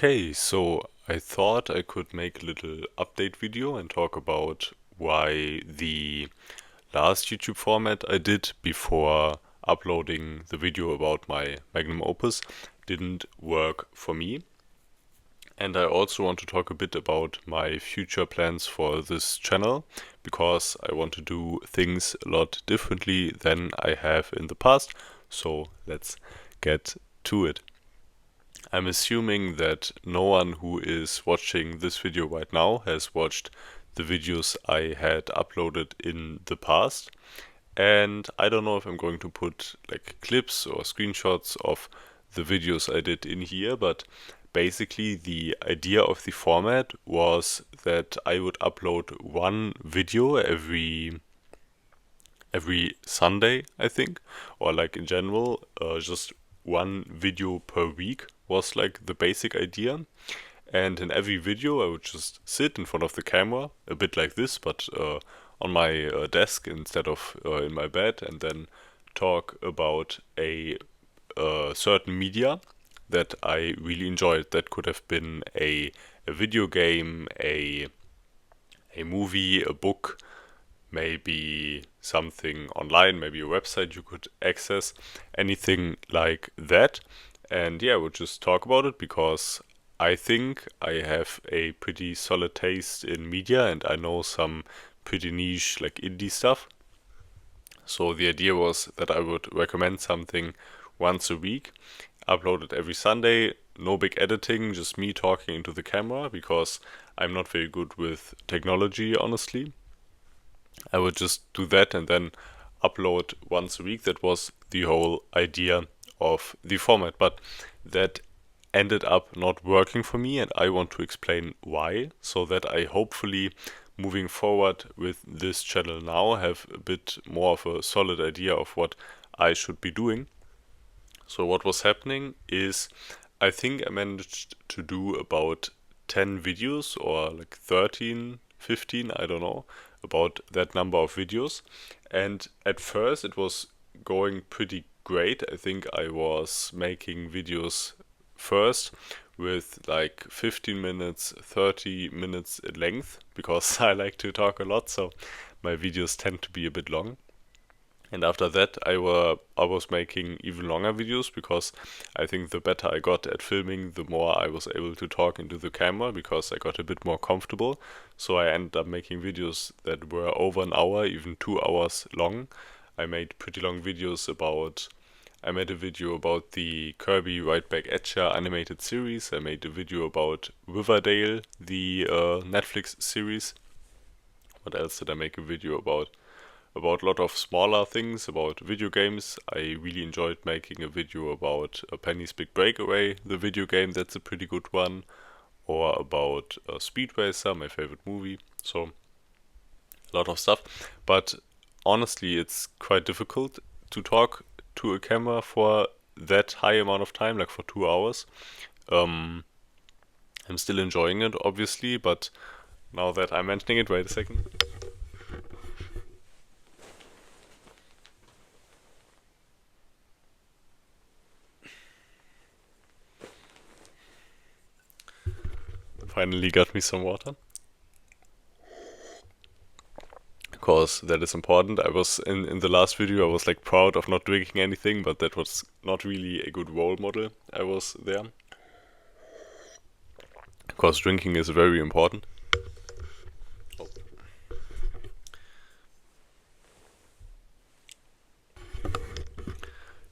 Okay, so I thought I could make a little update video and talk about why the last YouTube format I did before uploading the video about my magnum opus didn't work for me. And I also want to talk a bit about my future plans for this channel because I want to do things a lot differently than I have in the past. So let's get to it. I'm assuming that no one who is watching this video right now has watched the videos I had uploaded in the past. And I don't know if I'm going to put like clips or screenshots of the videos I did in here, but basically the idea of the format was that I would upload one video every Sunday, I think, or like in general, just one video per week was like the basic idea. And in every video, I would just sit in front of the camera, a bit like this, but on my desk instead of in my bed, and then talk about a certain media that I really enjoyed. That could have been a video game, a movie, a book, maybe something online, maybe a website you could access, anything like that. And yeah, we'll just talk about it because I think I have a pretty solid taste in media and I know some pretty niche like indie stuff. So the idea was that I would recommend something once a week, upload it every Sunday, no big editing, just me talking into the camera because I'm not very good with technology, honestly. I would just do that and then upload once a week. That was the whole idea of the format, but that ended up not working for me, and I want to explain why, so that I hopefully moving forward with this channel now have a bit more of a solid idea of what I should be doing. So what was happening is I think I managed to do about 10 videos or like 13, 15, I don't know, about that number of videos. And at first it was going pretty great. I think I was making videos first with like 15 minutes, 30 minutes in length because I like to talk a lot, so my videos tend to be a bit long. And after that, I was making even longer videos because I think the better I got at filming, the more I was able to talk into the camera because I got a bit more comfortable. So I ended up making videos that were over an hour, even 2 hours long. I made pretty long videos about. I made a video about the Kirby Right Back at Ya animated series. I made a video about Riverdale, the Netflix series. What else did I make a video about? About a lot of smaller things, about video games. I really enjoyed making a video about Penny's Big Breakaway, the video game. That's a pretty good one. Or about Speed Racer, my favorite movie. So a lot of stuff. But honestly, it's quite difficult to talk to a camera for that high amount of time, like for 2 hours. Um, I'm still enjoying it, obviously, but now that I'm mentioning it, wait a second. Finally got me some water. Because that is important. I was in the last video, I was like proud of not drinking anything, but that was not really a good role model. I was there. Because drinking is very important. Oh.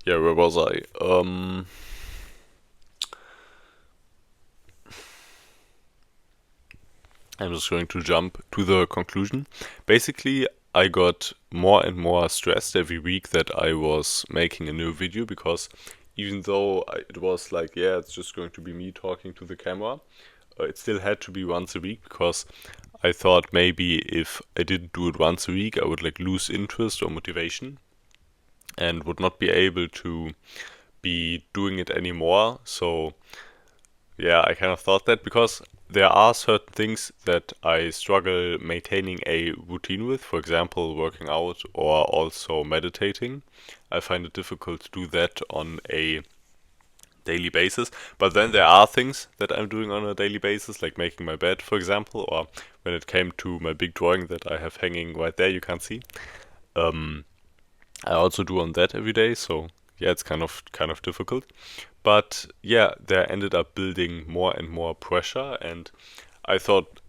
Yeah, where was I? I'm just going to jump to the conclusion. Basically, I got more and more stressed every week that I was making a new video because even though it was like, yeah, it's just going to be me talking to the camera, it still had to be once a week because I thought maybe if I didn't do it once a week, I would like lose interest or motivation and would not be able to be doing it anymore. So yeah, I kind of thought that because there are certain things that I struggle maintaining a routine with, for example, working out or also meditating. I find it difficult to do that on a daily basis. But then there are things that I'm doing on a daily basis, like making my bed, for example, or when it came to my big drawing that I have hanging right there, you can't see. Um, I also do on that every day, so yeah, it's kind of difficult. But yeah, there ended up building more and more pressure, and I thought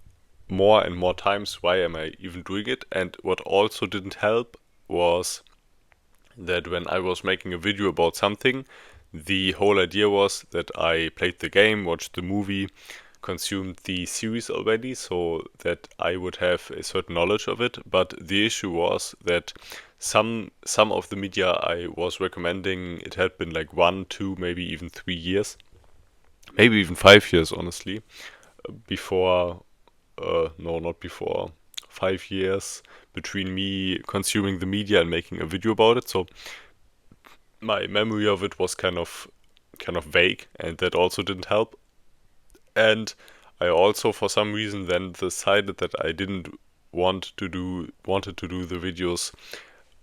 more and more times, why am I even doing it? And what also didn't help was that when I was making a video about something, the whole idea was that I played the game, watched the movie, consumed the series already, so that I would have a certain knowledge of it. But the issue was that some of the media I was recommending, it had been like 1, 2, maybe even 3 years, maybe even 5 years, honestly, before no, not before 5 years between me consuming the media and making a video about it. So my memory of it was kind of vague, and that also didn't help. And I also, for some reason, then decided that I didn't wanted to do the videos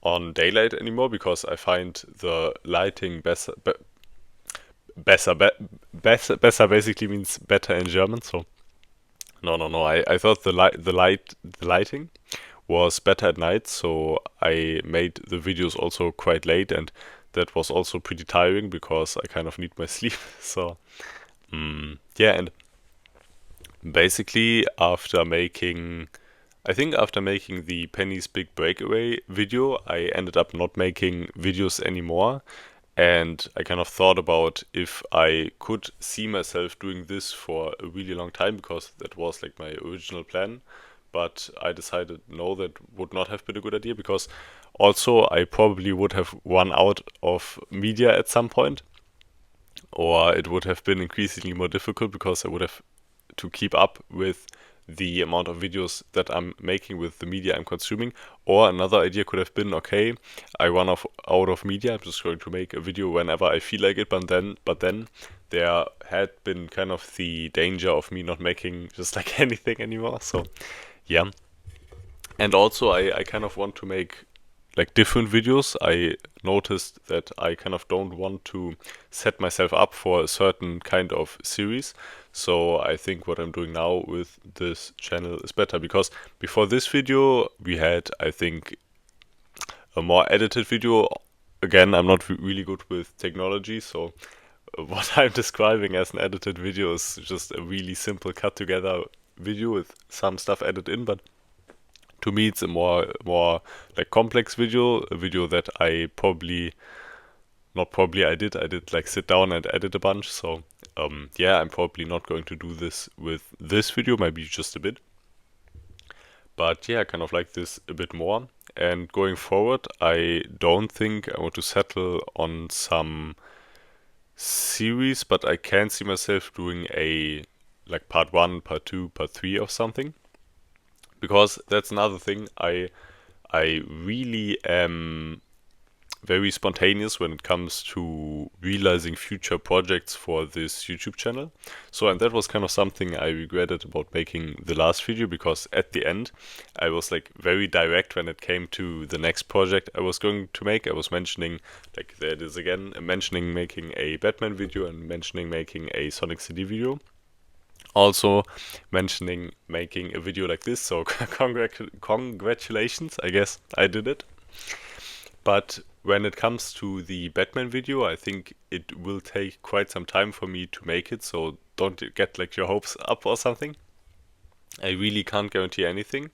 on daylight anymore because I find the lighting better. Besser basically means better in German. So no. I thought the lighting was better at night, so I made the videos also quite late, and that was also pretty tiring because I kind of need my sleep. So yeah, and basically after making the Penny's Big Breakaway video, I ended up not making videos anymore. And I kind of thought about if I could see myself doing this for a really long time, because that was like my original plan. But I decided no, that would not have been a good idea, because also I probably would have run out of media at some point, or it would have been increasingly more difficult because I would have to keep up with the amount of videos that I'm making with the media I'm consuming. Or another idea could have been, okay, I run out of media, I'm just going to make a video whenever I feel like it, but then there had been kind of the danger of me not making just like anything anymore. So yeah. And also I kind of want to make like different videos. I noticed that I kind of don't want to set myself up for a certain kind of series. So I think what I'm doing now with this channel is better, because before this video we had, I think, a more edited video. Again, I'm not really good with technology, so what I'm describing as an edited video is just a really simple cut together video with some stuff added in. But to me it's a more like complex video, a video that I probably not probably I did like sit down and edit a bunch. So yeah, I'm probably not going to do this with this video, maybe just a bit. But yeah, I kind of like this a bit more. And going forward, I don't think I want to settle on some series, but I can see myself doing a like part one, part two, part three of something. Because that's another thing. I really am very spontaneous when it comes to realizing future projects for this YouTube channel. So, and that was kind of something I regretted about making the last video, because at the end I was like very direct when it came to the next project I was going to make. I was mentioning, like, there it is again, mentioning making a Batman video and mentioning making a Sonic CD video. Also mentioning making a video like this, so congratulations, I guess I did it. But when it comes to the Batman video, I think it will take quite some time for me to make it, so don't get like your hopes up or something. I really can't guarantee anything.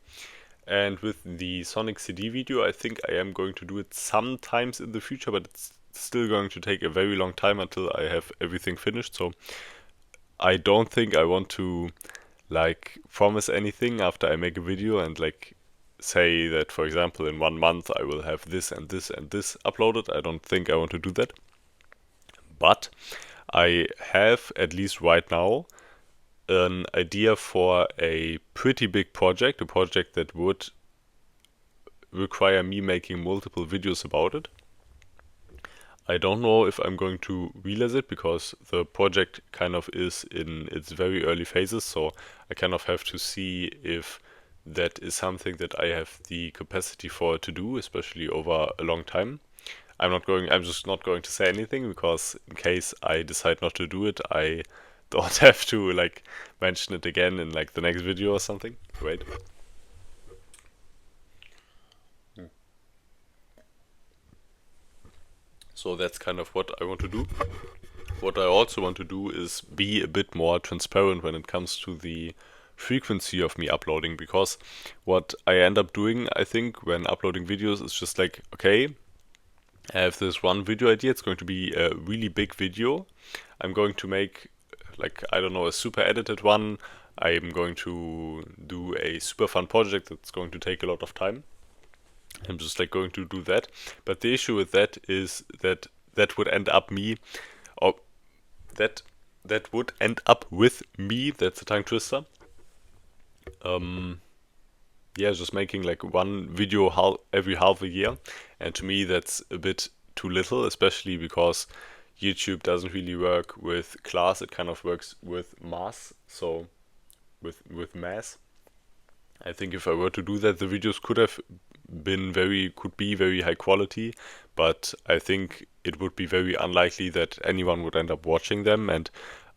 And with the Sonic CD video, I think I am going to do it sometimes in the future, but it's still going to take a very long time until I have everything finished. So I don't think I want to like promise anything after I make a video and like say that, for example, in 1 month I will have this and this and this uploaded. I don't think I want to do that. But I have, at least right now, an idea for a pretty big project, a project that would require me making multiple videos about it. I don't know if I'm going to realize it, because the project kind of is in its very early phases, so I kind of have to see if that is something that I have the capacity for to do, especially over a long time. I'm just not going to say anything because in case I decide not to do it, I don't have to like mention it again in like the next video or something. Wait. So that's kind of what I want to do. What I also want to do is be a bit more transparent when it comes to the frequency of me uploading, because what I end up doing, I think, when uploading videos is just like, okay, I have this one video idea, it's going to be a really big video. I'm going to make, like, I don't know, a super edited one. I'm going to do a super fun project that's going to take a lot of time. I'm just like going to do that. But the issue with that is that that would end up me, or that that would end up with me. That's a tongue twister. Yeah, just making like one video every half a year, and to me that's a bit too little, especially because YouTube doesn't really work with class. It kind of works with mass. So with mass, I think if I were to do that, the videos could be very high quality, but I think it would be very unlikely that anyone would end up watching them. And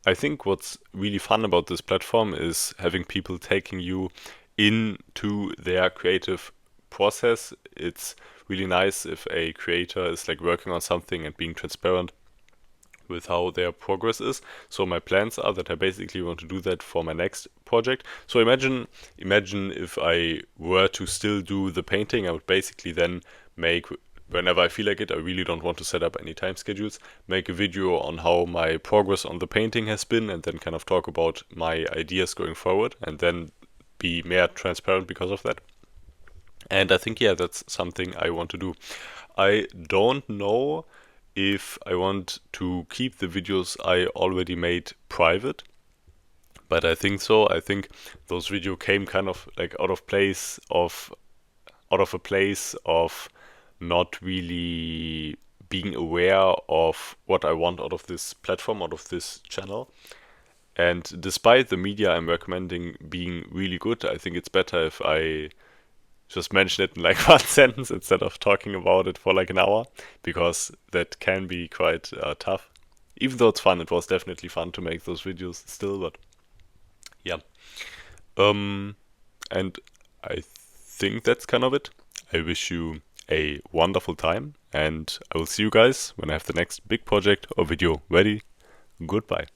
I think what's really fun about this platform is having people taking you into their creative process. It's really nice if a creator is like working on something and being transparent with how their progress is. So my plans are that I basically want to do that for my next project. So imagine if I were to still do the painting, I would basically then make, whenever I feel like it, I really don't want to set up any time schedules, make a video on how my progress on the painting has been, and then kind of talk about my ideas going forward, and then be more transparent because of that. And I think, yeah, that's something I want to do. I don't know if I want to keep the videos I already made private, but I think so. I think those videos came kind of like out of a place of not really being aware of what I want out of this platform, out of this channel. And despite the media I'm recommending being really good, I think it's better if I just mention it in like one sentence instead of talking about it for like an hour, because that can be quite tough. Even though it's fun, it was definitely fun to make those videos still, but yeah. Um, and I think that's kind of it. I wish you a wonderful time, and I will see you guys when I have the next big project or video ready. Goodbye.